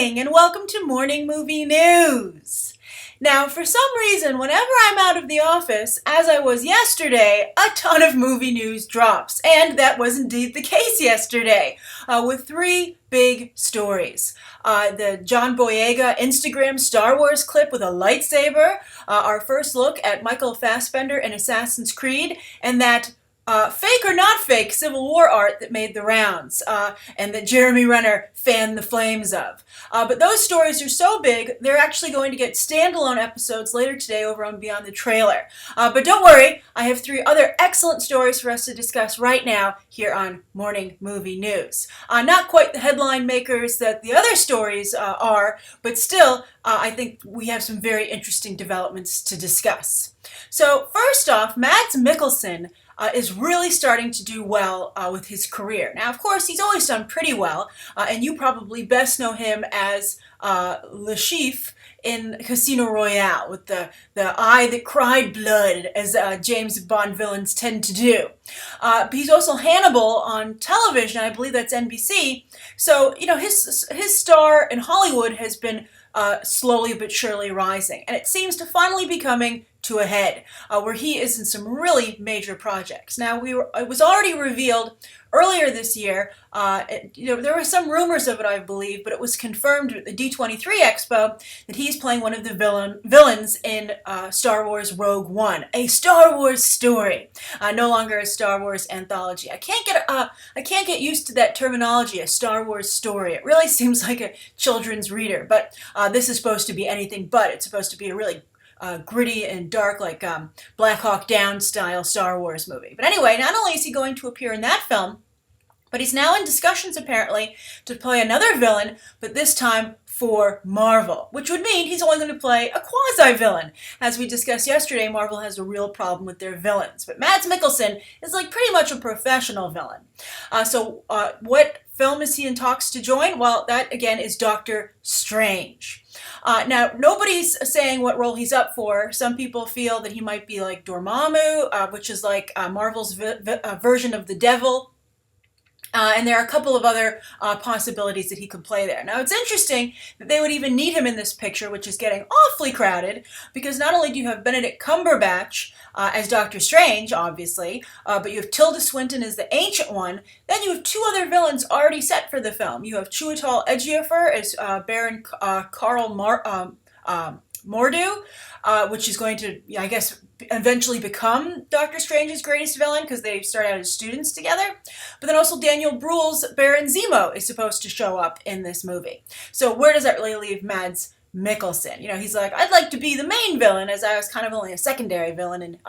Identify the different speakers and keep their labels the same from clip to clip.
Speaker 1: morning and welcome to Morning Movie News. Now, for some reason, whenever I'm out of the office, as I was yesterday, a ton of movie news drops. And that was indeed the case yesterday, with three big stories. The John Boyega Instagram Star Wars clip with a lightsaber, our first look at Michael Fassbender in Assassin's Creed, and that fake or not fake Civil War art that made the rounds, and that Jeremy Renner fanned the flames of. But those stories are so big, they're actually going to get standalone episodes later today over on Beyond the Trailer. But don't worry, I have three other excellent stories for us to discuss right now here on Morning Movie News. Not quite the headline makers that the other stories are, but still, I think we have some very interesting developments to discuss. So first off, Mads Mikkelsen is really starting to do well with his career. Now, of course, he's always done pretty well, and you probably best know him as Le Chiffre in Casino Royale, with the eye that cried blood, as James Bond villains tend to do. But he's also Hannibal on television, I believe that's NBC. So, you know, his star in Hollywood has been slowly but surely rising, and it seems to finally be coming to a head, where he is in some really major projects. Now, it was already revealed earlier this year. There were some rumors of it, I believe, but it was confirmed at the D23 Expo that he's playing one of the villains in Star Wars Rogue One, a Star Wars story, no longer a Star Wars anthology. I can't get used to that terminology, a Star Wars story. It really seems like a children's reader, but this is supposed to be anything but. It's supposed to be a really gritty and dark, like Black Hawk Down style Star Wars movie. But anyway, not only is he going to appear in that film, but he's now in discussions apparently to play another villain, but this time for Marvel, which would mean he's only going to play a quasi-villain. As we discussed yesterday, Marvel has a real problem with their villains, but Mads Mikkelsen is like pretty much a professional villain. So what film is he in talks to join? Well, that again is Doctor Strange. Now, nobody's saying what role he's up for. Some people feel that he might be like Dormammu, which is like Marvel's version of the devil. And there are a couple of other possibilities that he could play there. Now, it's interesting that they would even need him in this picture, which is getting awfully crowded, because not only do you have Benedict Cumberbatch as Doctor Strange, obviously, but you have Tilda Swinton as the Ancient One. Then you have two other villains already set for the film. You have Chiwetel Ejiofor as Baron Karl Mordo, which is going to, I guess, eventually become Doctor Strange's greatest villain because they start out as students together. But then also Daniel Bruhl's Baron Zemo is supposed to show up in this movie. So where does that really leave Mads Mikkelsen? You know, he's like, I'd like to be the main villain, as I was kind of only a secondary villain in,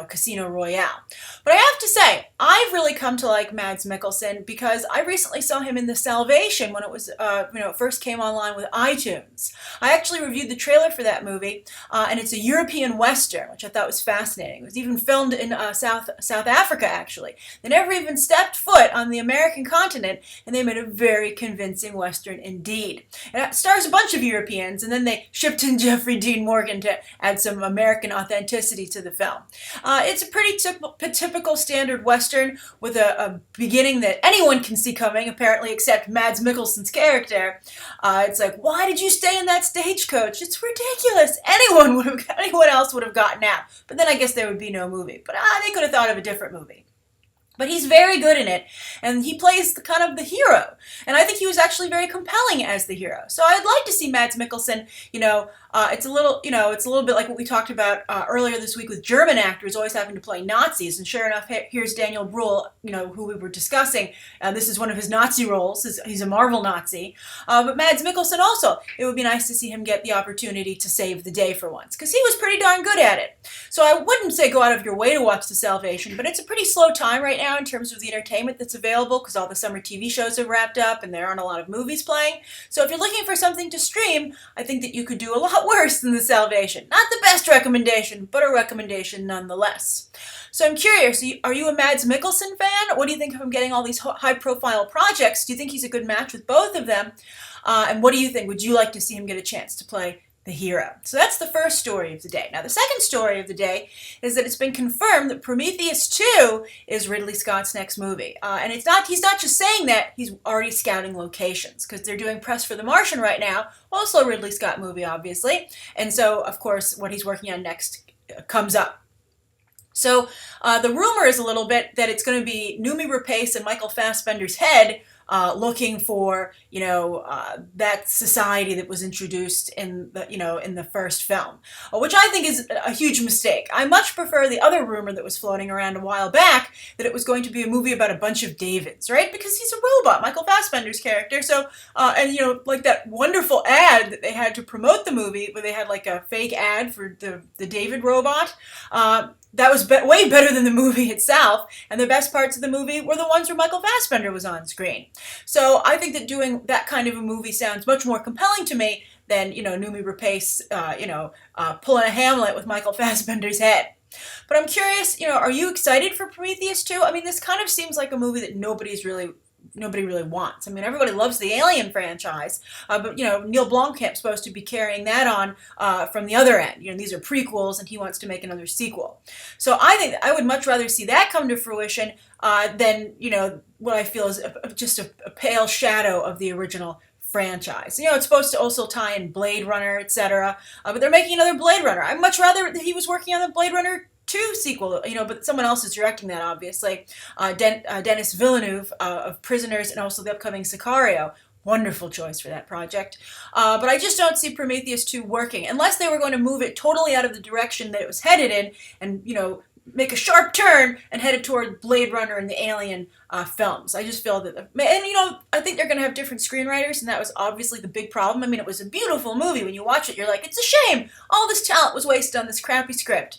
Speaker 1: Casino Royale. But I have to say, I've really come to like Mads Mikkelsen because I recently saw him in The Salvation when it was, it first came online with iTunes. I actually reviewed the trailer for that movie, and it's a European Western, which I thought was fascinating. It was even filmed in South Africa, actually. They never even stepped foot on the American continent, and they made a very convincing Western indeed. And it stars a bunch of Europeans, and then they shipped in Jeffrey Dean Morgan to add some American authenticity to the film. It's a pretty typical standard Western with a beginning that anyone can see coming, apparently, except Mads Mikkelsen's character. It's like, why did you stay in that stagecoach? It's ridiculous. Anyone else would have gotten out. But then I guess there would be no movie. But they could have thought of a different movie. But he's very good in it, and he plays the hero. And I think he was actually very compelling as the hero. So I'd like to see Mads Mikkelsen, it's a little bit like what we talked about earlier this week with German actors always having to play Nazis. And sure enough, here's Daniel Bruhl, who we were discussing. This is one of his Nazi roles. He's a Marvel Nazi. But Mads Mikkelsen also, it would be nice to see him get the opportunity to save the day for once, because he was pretty darn good at it. So I wouldn't say go out of your way to watch The Salvation, but it's a pretty slow time right now in terms of the entertainment that's available, because all the summer TV shows have wrapped up and there aren't a lot of movies playing. So if you're looking for something to stream, I think that you could do a lot worse than The Salvation. Not the best recommendation, but a recommendation nonetheless. So I'm curious, are you a Mads Mikkelsen fan? What do you think of him getting all these high-profile projects? Do you think he's a good match with both of them? And what do you think? Would you like to see him get a chance to play the hero. So that's the first story of the day. Now, the second story of the day is that it's been confirmed that Prometheus 2 is Ridley Scott's next movie. And he's not just saying that, he's already scouting locations, because they're doing press for The Martian right now, also a Ridley Scott movie, obviously. And so, of course, what he's working on next comes up. So the rumor is a little bit that it's going to be Noomi Rapace and Michael Fassbender's head looking for, that society that was introduced in the first film, which I think is a huge mistake. I much prefer the other rumor that was floating around a while back, that it was going to be a movie about a bunch of Davids, right? Because he's a robot, Michael Fassbender's character. So, like that wonderful ad that they had to promote the movie, where they had like a fake ad for the David robot. That was way better than the movie itself, and the best parts of the movie were the ones where Michael Fassbender was on screen. So I think that doing that kind of a movie sounds much more compelling to me than, Noomi Rapace, pulling a Hamlet with Michael Fassbender's head. But I'm curious, are you excited for Prometheus 2? I mean, this kind of seems like a movie that nobody really wants. I mean, everybody loves the Alien franchise, but Neil Blomkamp's supposed to be carrying that on from the other end. These are prequels, and he wants to make another sequel. So I think I would much rather see that come to fruition than what I feel is just a pale shadow of the original franchise. It's supposed to also tie in Blade Runner, etc. But they're making another Blade Runner. I'd much rather that he was working on the Blade Runner 2 sequel, but someone else is directing that, obviously. Denis Villeneuve of Prisoners, and also the upcoming Sicario. Wonderful choice for that project. But I just don't see Prometheus 2 working, unless they were going to move it totally out of the direction that it was headed in, and, make a sharp turn and head it toward Blade Runner and the Alien films. I just feel that, I think they're going to have different screenwriters, and that was obviously the big problem. I mean, it was a beautiful movie. When you watch it, you're like, it's a shame. All this talent was wasted on this crappy script.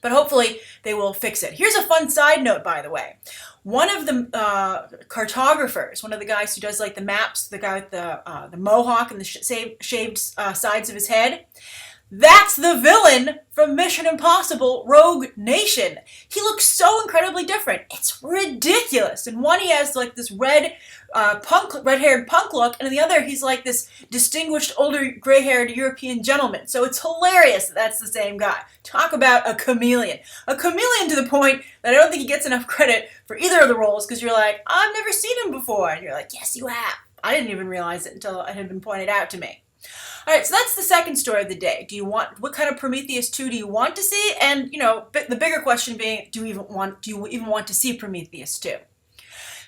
Speaker 1: But hopefully they will fix it. Here's a fun side note, by the way. One of the cartographers, one of the guys who does like the maps, the guy with the mohawk and the shaved sides of his head, that's the villain from Mission Impossible Rogue Nation. He looks so incredibly different. It's ridiculous. In one, he has like this red-haired punk look, and in the other, he's like this distinguished, older, gray-haired European gentleman. So it's hilarious that that's the same guy. Talk about a chameleon. A chameleon to the point that I don't think he gets enough credit for either of the roles, because you're like, I've never seen him before. And you're like, yes, you have. I didn't even realize it until it had been pointed out to me. All right, so that's the second story of the day. What kind of Prometheus 2 do you want to see? And, the bigger question being, do you even want to see Prometheus 2?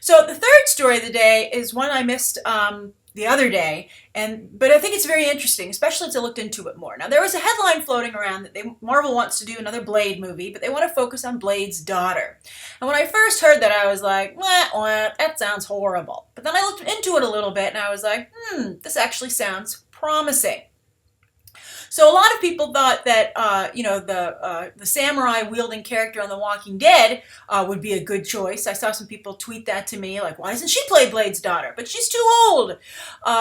Speaker 1: So the third story of the day is one I missed the other day, but I think it's very interesting, especially as I looked into it more. Now, there was a headline floating around that Marvel wants to do another Blade movie, but they want to focus on Blade's daughter. And when I first heard that, I was like, that sounds horrible. But then I looked into it a little bit, and I was like, this actually sounds promising. So a lot of people thought that, the samurai wielding character on The Walking Dead would be a good choice. I saw some people tweet that to me, like, why doesn't she play Blade's daughter? But she's too old,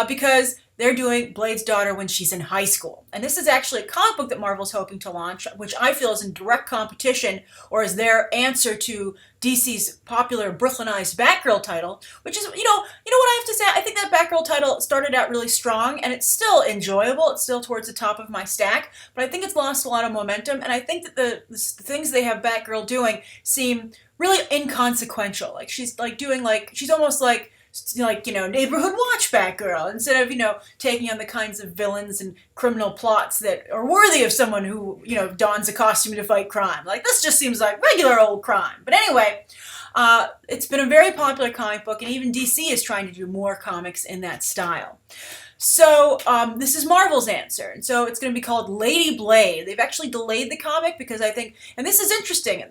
Speaker 1: because they're doing Blade's daughter when she's in high school. And this is actually a comic book that Marvel's hoping to launch, which I feel is in direct competition, or is their answer to DC's popular Brooklynized Batgirl title, which is, what I have to say, I think that Batgirl title started out really strong, and it's still enjoyable. It's still towards the top of my stack, but I think it's lost a lot of momentum, and I think that the things they have Batgirl doing seem really inconsequential. Like, she's like doing she's almost like neighborhood watch Batgirl, instead of, taking on the kinds of villains and criminal plots that are worthy of someone who, dons a costume to fight crime. Like, this just seems like regular old crime. But anyway, it's been a very popular comic book, and even DC is trying to do more comics in that style. So this is Marvel's answer, and so it's going to be called Lady Blade. They've actually delayed the comic because I think, and this is interesting,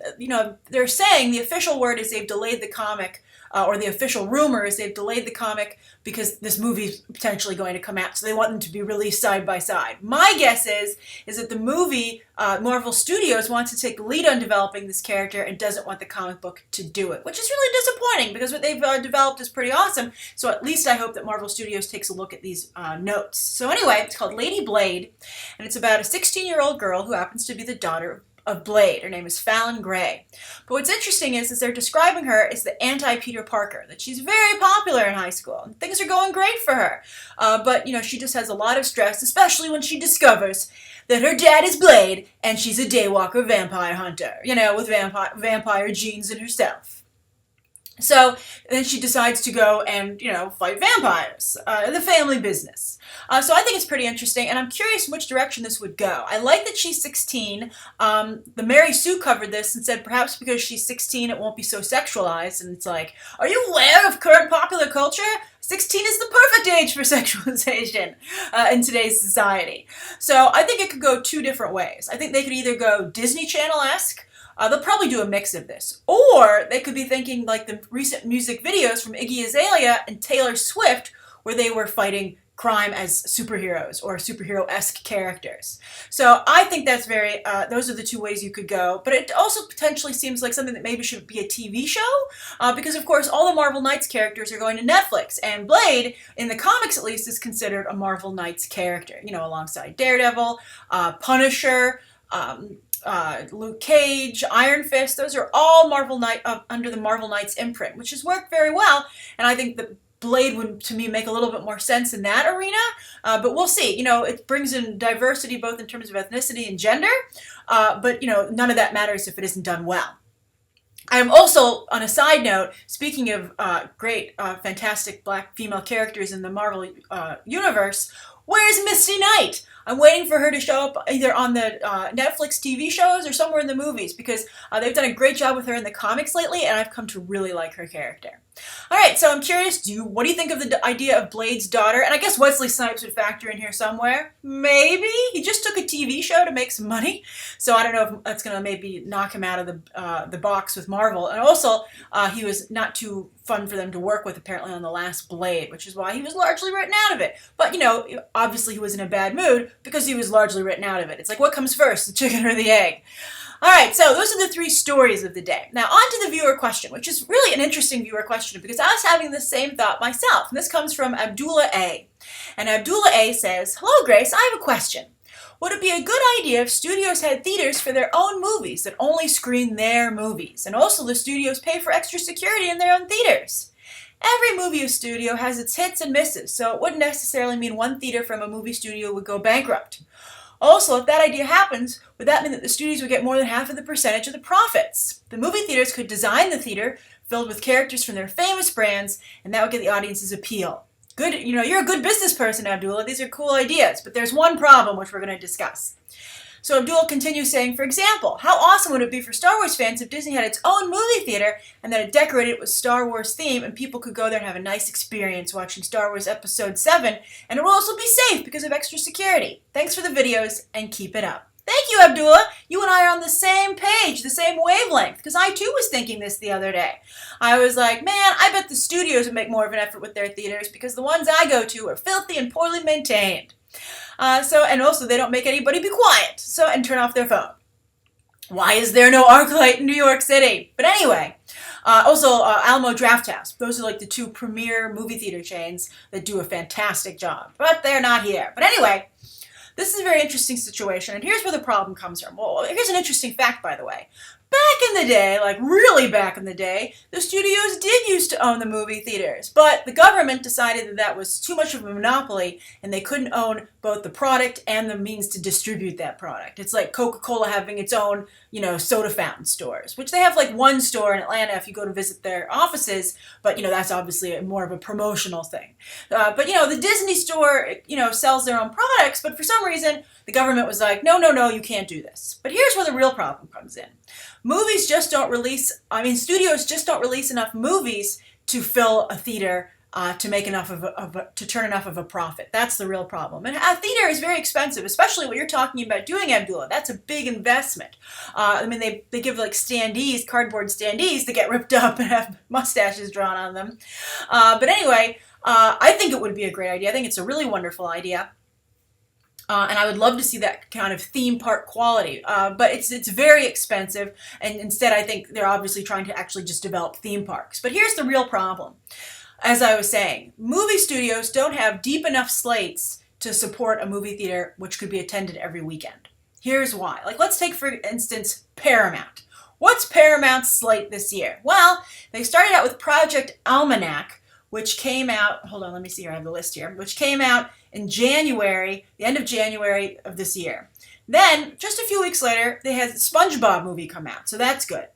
Speaker 1: they're saying the official word is they've delayed the comic, or the official rumor is they've delayed the comic because this movie is potentially going to come out, so they want them to be released side by side. My guess is that the movie, Marvel Studios wants to take the lead on developing this character and doesn't want the comic book to do it, which is really disappointing because what they've developed is pretty awesome, so at least I hope that Marvel Studios takes a look at these notes. So anyway, it's called Lady Blade, and it's about a 16-year-old girl who happens to be the daughter of Blade. Her name is Fallon Grey. But what's interesting is they're describing her as the anti-Peter Parker, that she's very popular in high school, and things are going great for her. But, she just has a lot of stress, especially when she discovers that her dad is Blade, and she's a daywalker vampire hunter, with vampire genes in herself. So then she decides to go and, fight vampires, the family business. So I think it's pretty interesting, and I'm curious which direction this would go. I like that she's 16. The Mary Sue covered this and said perhaps because she's 16 it won't be so sexualized, and it's like, are you aware of current popular culture? 16 is the perfect age for sexualization in today's society. So I think it could go two different ways. I think they could either go Disney Channel-esque. They'll probably do a mix of this. Or they could be thinking like the recent music videos from Iggy Azalea and Taylor Swift, where they were fighting crime as superheroes or superhero-esque characters. So I think that's those are the two ways you could go. But it also potentially seems like something that maybe should be a TV show, because of course all the Marvel Knights characters are going to Netflix, and Blade, in the comics at least, is considered a Marvel Knights character, alongside Daredevil, Punisher, Luke Cage, Iron Fist. Those are all under the Marvel Knights imprint, which has worked very well, and I think that Blade would, to me, make a little bit more sense in that arena, but we'll see. It brings in diversity both in terms of ethnicity and gender, but, none of that matters if it isn't done well. I'm also, on a side note, speaking of great, fantastic black female characters in the Marvel universe, where's Misty Knight? I'm waiting for her to show up either on the Netflix TV shows or somewhere in the movies, because they've done a great job with her in the comics lately, and I've come to really like her character. All right, so I'm curious, what do you think of the idea of Blade's daughter? And I guess Wesley Snipes would factor in here somewhere. Maybe. He just took a TV show to make some money, so I don't know if that's going to maybe knock him out of the box with Marvel. And also, he was not too fun for them to work with, apparently, on the last Blade, which is why he was largely written out of it. But, obviously he was in a bad mood because he was largely written out of it. It's like, what comes first, the chicken or the egg? All right, so those are the three stories of the day. Now, on to the viewer question, which is really an interesting viewer question because I was having the same thought myself. And this comes from Abdullah A. And Abdullah A says, hello, Grace, I have a question. Would it be a good idea if studios had theaters for their own movies that only screen their movies, and also the studios pay for extra security in their own theaters? Every movie studio has its hits and misses, so it wouldn't necessarily mean one theater from a movie studio would go bankrupt. Also, if that idea happens, would that mean that the studios would get more than half of the percentage of the profits? The movie theaters could design the theater filled with characters from their famous brands, and that would get the audience's appeal. Good, you're a good business person, Abdullah. These are cool ideas, but there's one problem which we're going to discuss. So Abdullah continues saying, for example, how awesome would it be for Star Wars fans if Disney had its own movie theater and that it decorated with Star Wars theme and people could go there and have a nice experience watching Star Wars Episode 7, and it will also be safe because of extra security. Thanks for the videos and keep it up. Thank you, Abdullah. You and I are on the same page, the same wavelength, because I too was thinking this the other day. I was like, man, I bet the studios would make more of an effort with their theaters because the ones I go to are filthy and poorly maintained. And also they don't make anybody be quiet, and turn off their phone. Why is there no ArcLight in New York City? But anyway, also Alamo Drafthouse. Those are like the two premier movie theater chains that do a fantastic job, but they're not here. But anyway, this is a very interesting situation, and here's where the problem comes from. Well, here's an interesting fact, by the way. Back in the day, like really back in the day, the studios did used to own the movie theaters, but the government decided that that was too much of a monopoly and they couldn't own both the product and the means to distribute that product. It's like Coca-Cola having its own, soda fountain stores, which they have like one store in Atlanta if you go to visit their offices, but, that's obviously more of a promotional thing. But, the Disney store, sells their own products, but for some reason, the government was like, no, you can't do this. But here's where the real problem comes in. Studios just don't release enough movies to fill a theater to make enough to turn enough of a profit. That's the real problem. And a theater is very expensive, especially what you're talking about doing, Abdullah. That's a big investment. They give like cardboard standees that get ripped up and have mustaches drawn on them. But anyway, I think it would be a great idea. I think it's a really wonderful idea. And I would love to see that kind of theme park quality. But it's very expensive, and instead I think they're obviously trying to actually just develop theme parks. But here's the real problem. As I was saying, movie studios don't have deep enough slates to support a movie theater which could be attended every weekend. Here's why. Like, let's take, for instance, Paramount. What's Paramount's slate this year? Well, they started out with Project Almanac, which came out, hold on, let me see here, I have the list here, which came out in January, the end of January of this year. Then, just a few weeks later, they had the SpongeBob movie come out, so that's good.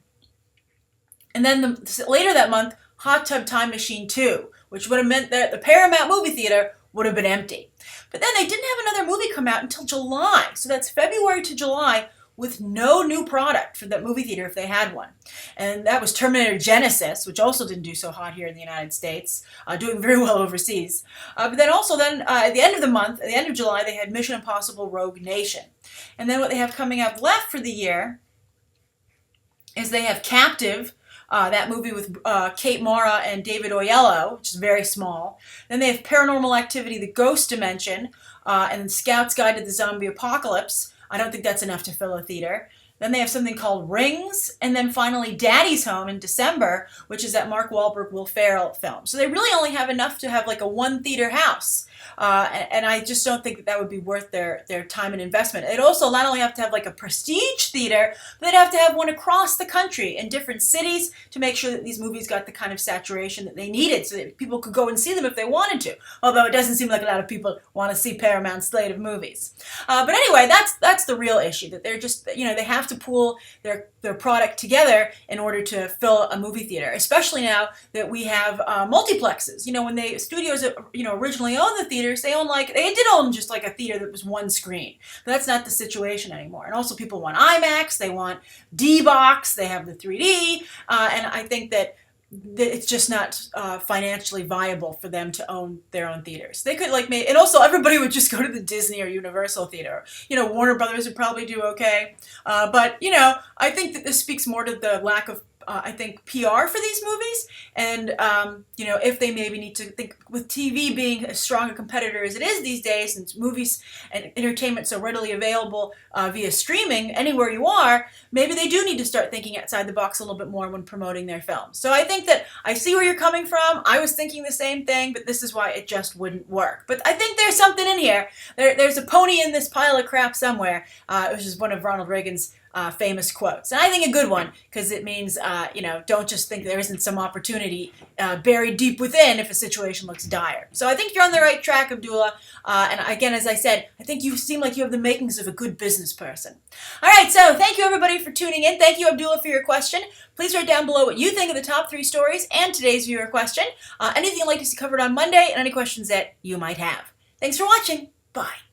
Speaker 1: And then later that month, Hot Tub Time Machine 2, which would have meant that the Paramount movie theater would have been empty. But then they didn't have another movie come out until July, so that's February to July, with no new product for that movie theater if they had one. And that was Terminator Genesis, which also didn't do so hot here in the United States, doing very well overseas. But then also at the end of the month, at the end of July, they had Mission Impossible Rogue Nation. And then what they have coming up left for the year is they have Captive, that movie with Kate Mara and David Oyelowo, which is very small. Then they have Paranormal Activity, The Ghost Dimension, and then Scout's Guide to the Zombie Apocalypse. I don't think that's enough to fill a theater. Then they have something called Rings, and then finally Daddy's Home in December, which is that Mark Wahlberg, Will Ferrell film. So they really only have enough to have like a one-theater house. And I just don't think that would be worth their time and investment. They'd also not only have to have like a prestige theater, but they'd have to have one across the country in different cities to make sure that these movies got the kind of saturation that they needed so that people could go and see them if they wanted to. Although it doesn't seem like a lot of people want to see Paramount's slate of movies. But anyway, that's the real issue, that they're just, they have to pool their product together in order to fill a movie theater, especially now that we have multiplexes. When studios originally owned the theaters, they did own just like a theater that was one screen. But that's not the situation anymore. And also people want IMAX, they want D-Box, they have the 3D, and I think that it's just not financially viable for them to own their own theaters. They could and also everybody would just go to the Disney or Universal theater. Warner Brothers would probably do okay. But I think that this speaks more to the lack of PR for these movies, and if they maybe need to think, with TV being as strong a competitor as it is these days, since movies and entertainment so readily available via streaming anywhere you are, maybe they do need to start thinking outside the box a little bit more when promoting their films. So I think that I see where you're coming from. I was thinking the same thing, but this is why it just wouldn't work. But I think there's something in here. There's a pony in this pile of crap somewhere, which is one of Ronald Reagan's famous quotes. And I think a good one, because it means, don't just think there isn't some opportunity buried deep within if a situation looks dire. So I think you're on the right track, Abdullah. And again, as I said, I think you seem like you have the makings of a good business person. All right, so thank you everybody for tuning in. Thank you, Abdullah, for your question. Please write down below what you think of the top 3 stories and today's viewer question. Anything you'd like to see covered on Monday, and any questions that you might have. Thanks for watching. Bye.